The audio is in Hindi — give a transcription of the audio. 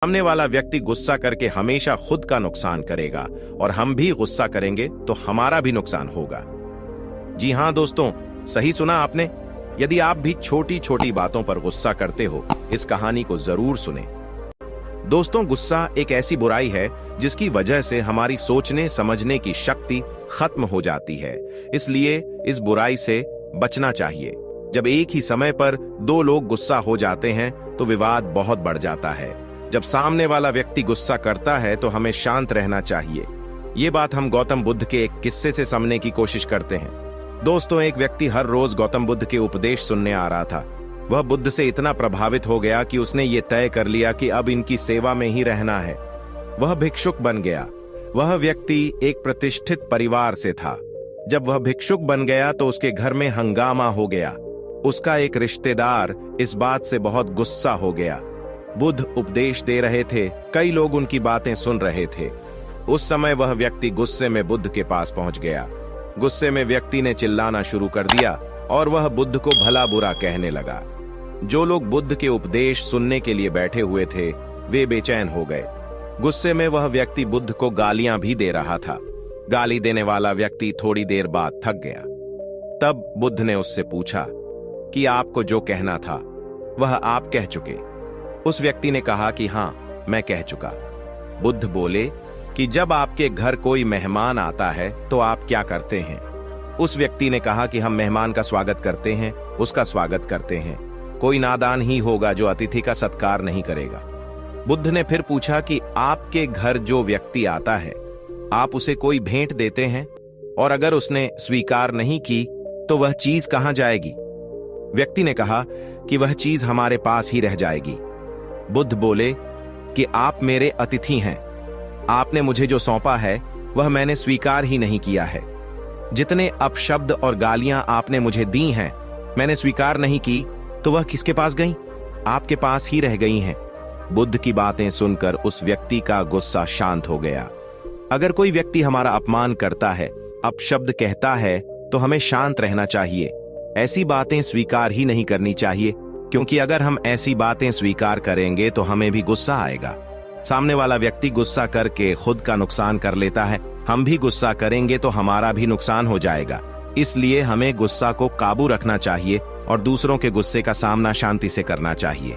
सामने वाला व्यक्ति गुस्सा करके हमेशा खुद का नुकसान करेगा और हम भी गुस्सा करेंगे तो हमारा भी नुकसान होगा। जी हां दोस्तों, सही सुना आपने। यदि आप भी छोटी छोटी बातों पर गुस्सा करते हो, इस कहानी को जरूर सुने। दोस्तों, गुस्सा एक ऐसी बुराई है जिसकी वजह से हमारी सोचने समझने की शक्ति खत्म हो जाती है। इसलिए इस बुराई से बचना चाहिए। जब एक ही समय पर दो लोग गुस्सा हो जाते हैं तो विवाद बहुत बढ़ जाता है। जब सामने वाला व्यक्ति गुस्सा करता है तो हमें शांत रहना चाहिए। ये बात हम गौतम बुद्ध के एक किस्से से समझने की कोशिश करते हैं। दोस्तों, एक व्यक्ति हर रोज गौतम बुद्ध के उपदेश सुनने आ रहा था। वह बुद्ध से इतना प्रभावित हो गया कि उसने ये तय कर लिया कि अब इनकी सेवा में ही रहना है। वह भिक्षुक बन गया। वह व्यक्ति एक प्रतिष्ठित परिवार से था। जब वह भिक्षुक बन गया तो उसके घर में हंगामा हो गया। उसका एक रिश्तेदार इस बात से बहुत गुस्सा हो गया। बुद्ध उपदेश दे रहे थे, कई लोग उनकी बातें सुन रहे थे। उस समय वह व्यक्ति गुस्से में बुद्ध के पास पहुंच गया। गुस्से में व्यक्ति ने चिल्लाना शुरू कर दिया और वह बुद्ध को भला बुरा कहने लगा। जो लोग बुद्ध के उपदेश सुनने के लिए बैठे हुए थे, वे बेचैन हो गए। गुस्से में वह व्यक्ति बुद्ध को गालियां भी दे रहा था। गाली देने वाला व्यक्ति थोड़ी देर बाद थक गया। तब बुद्ध ने उससे पूछा कि आपको जो कहना था वह आप कह चुके। उस व्यक्ति ने कहा कि हां, मैं कह चुका। बुद्ध बोले कि जब आपके घर कोई मेहमान आता है तो आप क्या करते हैं? उस व्यक्ति ने कहा कि हम मेहमान का स्वागत करते हैं, उसका स्वागत करते हैं। कोई नादान ही होगा जो अतिथि का सत्कार नहीं करेगा। बुद्ध ने फिर पूछा कि आपके घर जो व्यक्ति आता है, आप उसे कोई भेंट देते हैं? और अगर उसने स्वीकार नहीं की तो वह चीज कहां जाएगी? व्यक्ति ने कहा कि वह चीज हमारे पास ही रह जाएगी। बुद्ध बोले कि आप मेरे अतिथि हैं। आपने मुझे जो सौंपा है वह मैंने स्वीकार ही नहीं किया है। जितने अपशब्द और गालियां आपने मुझे दी हैं, मैंने स्वीकार नहीं की तो वह किसके पास गईं? आपके पास ही रह गई हैं। बुद्ध की बातें सुनकर उस व्यक्ति का गुस्सा शांत हो गया। अगर कोई व्यक्ति हमारा अपमान करता है, अपशब्द कहता है, तो हमें शांत रहना चाहिए। ऐसी बातें स्वीकार ही नहीं करनी चाहिए, क्योंकि अगर हम ऐसी बातें स्वीकार करेंगे तो हमें भी गुस्सा आएगा। सामने वाला व्यक्ति गुस्सा करके खुद का नुकसान कर लेता है। हम भी गुस्सा करेंगे तो हमारा भी नुकसान हो जाएगा। इसलिए हमें गुस्सा को काबू रखना चाहिए और दूसरों के गुस्से का सामना शांति से करना चाहिए।